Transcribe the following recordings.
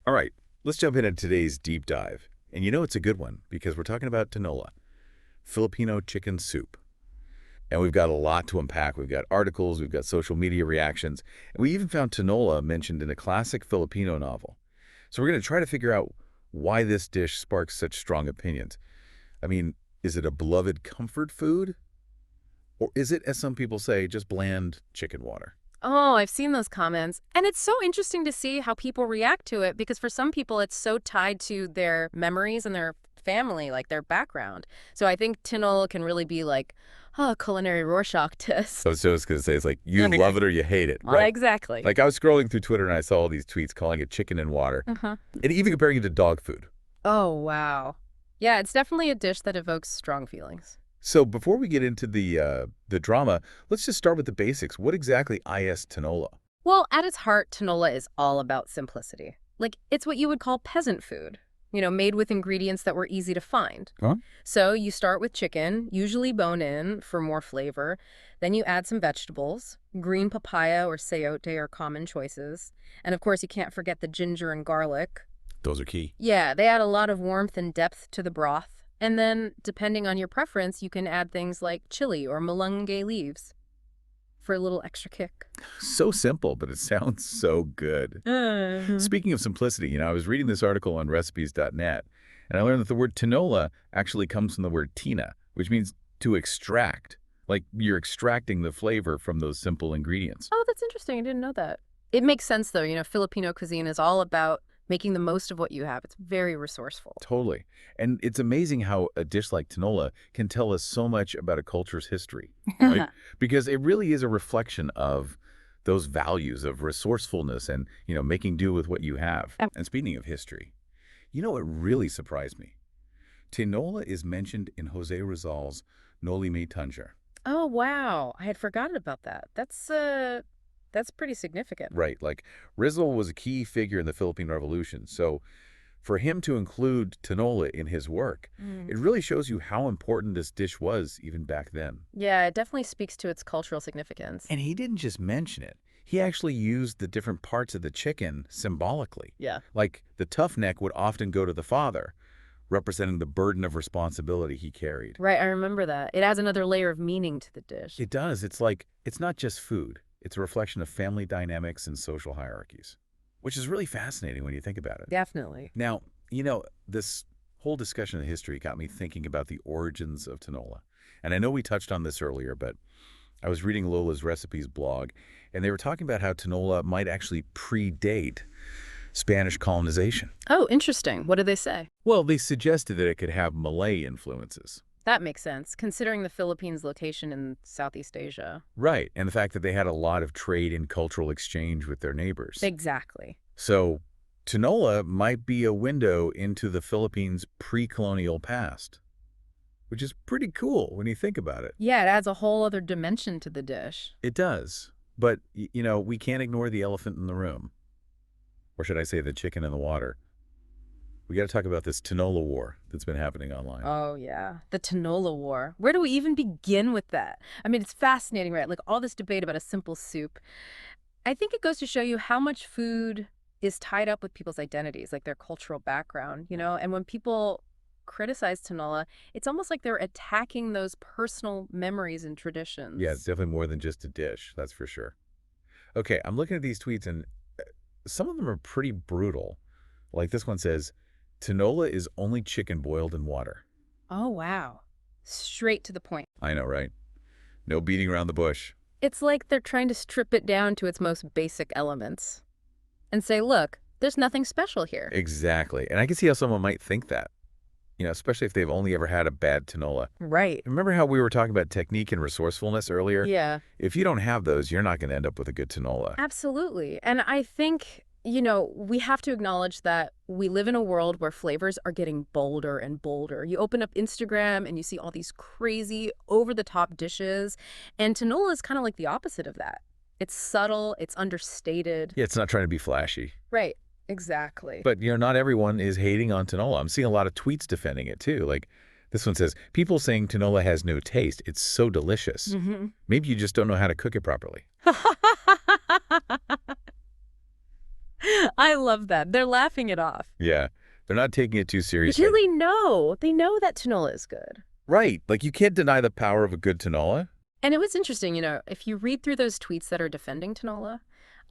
All right, let's jump into today's deep dive. And you know it's a good one because we're talking about tinola, Filipino chicken soup. And we've got a lot to unpack. We've got articles, we've got social media reactions, and we even found tinola mentioned in a classic Filipino novel. So we're going to try to figure out why this dish sparks such strong opinions. I mean, is it a beloved comfort food? Or is it, as some people say, just bland chicken water? Oh, I've seen those comments. And it's so interesting to see how people react to it because for some people it's so tied to their memories and their family, like their background. So I think Tinola can really be like a culinary Rorschach test. So I was going to say, it's like, you love it or you hate it. Right. Exactly. Like I was scrolling through Twitter and I saw all these tweets calling it chicken and water, and even comparing it to dog food. Oh, wow. Yeah, it's definitely a dish that evokes strong feelings. So before we get into the drama, let's just start with the basics. What exactly is tinola? Well, at its heart, Tinola is all about simplicity. Like, it's what you would call peasant food, made with ingredients that were easy to find. Huh? So you start with chicken, usually bone-in for more flavor. Then you add some vegetables. Green papaya or sayote are common choices. And of course, you can't forget the ginger and garlic. Those are key. Yeah, they add a lot of warmth and depth to the broth. And then, depending on your preference, you can add things like chili or malunggay leaves for a little extra kick. So simple, but it sounds so good. Speaking of simplicity, I was reading this article on recipes.net, and I learned that the word tinola actually comes from the word tina, which means to extract. Like you're extracting the flavor from those simple ingredients. Oh, that's interesting. I didn't know that. It makes sense, though. Filipino cuisine is all about making the most of what you have. It's very resourceful. Totally. And it's amazing how a dish like tinola can tell us so much about a culture's history, right? Because it really is a reflection of those values of resourcefulness and, making do with what you have. And speaking of history, what really surprised me? Tinola is mentioned in Jose Rizal's Noli Me Tangere. Oh, wow. I had forgotten about that. That's pretty significant. Right. Like Rizal was a key figure in the Philippine Revolution. So for him to include tinola in his work, it really shows you how important this dish was even back then. Yeah, it definitely speaks to its cultural significance. And he didn't just mention it. He actually used the different parts of the chicken symbolically. Yeah. Like the tough neck would often go to the father, representing the burden of responsibility he carried. Right, I remember that. It adds another layer of meaning to the dish. It does. It's like, it's not just food. It's a reflection of family dynamics and social hierarchies, which is really fascinating when you think about it. Definitely. Now, this whole discussion of history got me thinking about the origins of tinola. And I know we touched on this earlier, but I was reading Lola's Recipes blog, and they were talking about how tinola might actually predate Spanish colonization. Oh, interesting. What did they say? Well, they suggested that it could have Malay influences. That makes sense, considering the Philippines' location in Southeast Asia. Right, and the fact that they had a lot of trade and cultural exchange with their neighbors. Exactly. So, tinola might be a window into the Philippines' pre-colonial past, which is pretty cool when you think about it. Yeah, it adds a whole other dimension to the dish. It does, but, we can't ignore the elephant in the room. Or should I say the chicken in the water. We got to talk about this tinola war that's been happening online. Oh, yeah. The Tinola War. Where do we even begin with that? I mean, it's fascinating, right? Like all this debate about a simple soup. I think it goes to show you how much food is tied up with people's identities, like their cultural background, And when people criticize tinola, it's almost like they're attacking those personal memories and traditions. Yeah, it's definitely more than just a dish, that's for sure. Okay, I'm looking at these tweets, and some of them are pretty brutal. Like this one says, tinola is only chicken boiled in water. Oh, wow. Straight to the point. I know, right? No beating around the bush. It's like they're trying to strip it down to its most basic elements and say, look, there's nothing special here. Exactly. And I can see how someone might think that, especially if they've only ever had a bad tinola. Right. Remember how we were talking about technique and resourcefulness earlier? Yeah. If you don't have those, you're not going to end up with a good tinola. Absolutely. And I think, we have to acknowledge that we live in a world where flavors are getting bolder and bolder. You open up Instagram and you see all these crazy, over-the-top dishes. And tinola is kind of like the opposite of that. It's subtle, it's understated. Yeah, it's not trying to be flashy. Right. Exactly. But, not everyone is hating on tinola. I'm seeing a lot of tweets defending it, too. Like, this one says, people saying tinola has no taste. It's so delicious. Maybe you just don't know how to cook it properly. I love that. They're laughing it off. Yeah, they're not taking it too seriously. Because they know. They know that tinola is good. Right. Like, you can't deny the power of a good tinola. And it was interesting, if you read through those tweets that are defending tinola,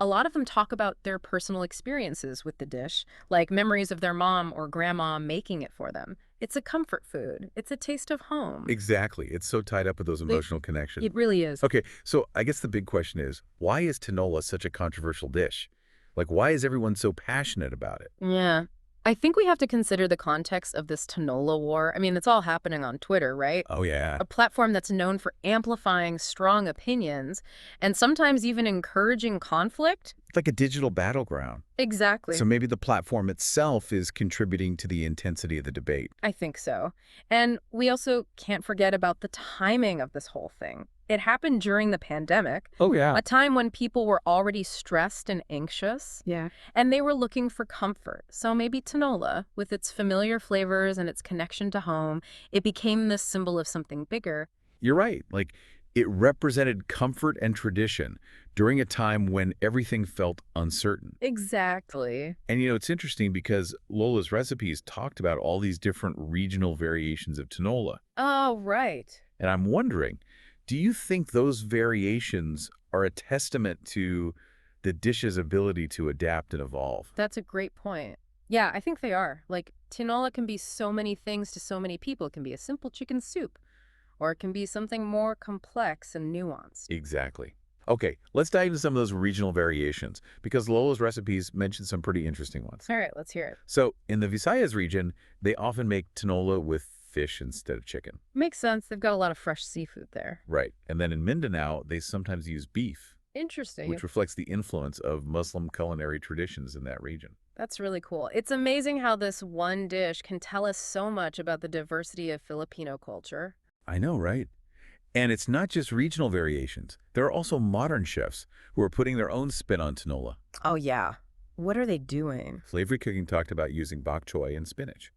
a lot of them talk about their personal experiences with the dish, like memories of their mom or grandma making it for them. It's a comfort food. It's a taste of home. Exactly. It's so tied up with those emotional connections. It really is. Okay, so I guess the big question is, why is tinola such a controversial dish? Like, why is everyone so passionate about it? Yeah. I think we have to consider the context of this Tinola war. I mean, it's all happening on Twitter, right? Oh, yeah. A platform that's known for amplifying strong opinions and sometimes even encouraging conflict. It's like a digital battleground. Exactly. So maybe the platform itself is contributing to the intensity of the debate. I think so. And we also can't forget about the timing of this whole thing. It happened during the pandemic. Oh, yeah. A time when people were already stressed and anxious. Yeah. And they were looking for comfort. So maybe tinola, with its familiar flavors and its connection to home, it became this symbol of something bigger. You're right. Like, it represented comfort and tradition during a time when everything felt uncertain. Exactly. And, it's interesting because Lola's recipes talked about all these different regional variations of tinola. Oh, right. And I'm wondering, do you think those variations are a testament to the dish's ability to adapt and evolve? That's a great point. Yeah, I think they are. Like, tinola can be so many things to so many people. It can be a simple chicken soup, or it can be something more complex and nuanced. Exactly. Okay, let's dive into some of those regional variations, because Lola's recipes mention some pretty interesting ones. All right, let's hear it. So, in the Visayas region, they often make tinola with fish instead of chicken. Makes sense. They've got a lot of fresh seafood there. Right. And then in Mindanao, they sometimes use beef, Interesting. which reflects the influence of Muslim culinary traditions in that region. That's really cool. It's amazing how this one dish can tell us so much about the diversity of Filipino culture. I know, right? And it's not just regional variations. There are also modern chefs who are putting their own spin on tinola. Oh, yeah. What are they doing? Flavory Cooking talked about using bok choy and spinach,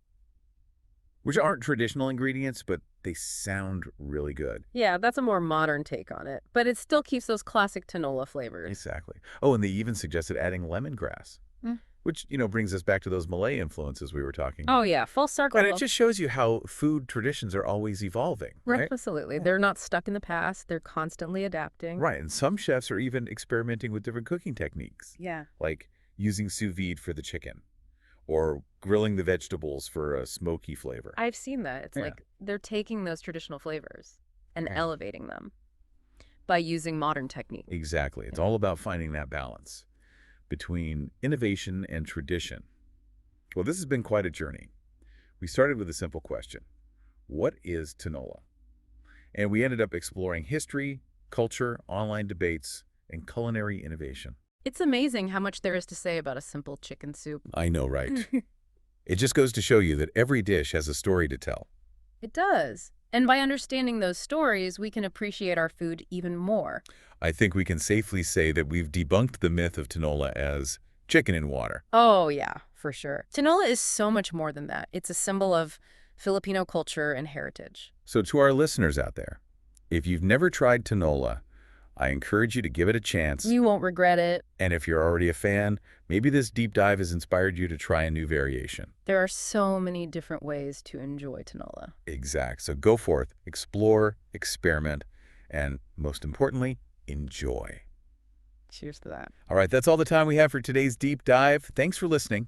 which aren't traditional ingredients, but they sound really good. Yeah, that's a more modern take on it, but it still keeps those classic tinola flavors. Exactly. Oh, and they even suggested adding lemongrass, which, brings us back to those Malay influences we were talking about. Oh, yeah, full circle. And it just shows you how food traditions are always evolving, right? Absolutely. They're not stuck in the past. They're constantly adapting. Right, and some chefs are even experimenting with different cooking techniques, Yeah. like using sous vide for the chicken, or grilling the vegetables for a smoky flavor. I've seen that. It's Yeah. like they're taking those traditional flavors and Right. elevating them by using modern techniques. Exactly. It's all about finding that balance between innovation and tradition. Well, this has been quite a journey. We started with a simple question. What is tinola? And we ended up exploring history, culture, online debates, and culinary innovation. It's amazing how much there is to say about a simple chicken soup. I know, right? It just goes to show you that every dish has a story to tell. It does. And by understanding those stories, we can appreciate our food even more. I think we can safely say that we've debunked the myth of tinola as chicken in water. Oh, yeah, for sure. Tinola is so much more than that. It's a symbol of Filipino culture and heritage. So to our listeners out there, if you've never tried tinola, I encourage you to give it a chance. You won't regret it. And if you're already a fan, maybe this deep dive has inspired you to try a new variation. There are so many different ways to enjoy tinola. Exact. So go forth, explore, experiment, and most importantly, enjoy. Cheers to that. All right, that's all the time we have for today's deep dive. Thanks for listening.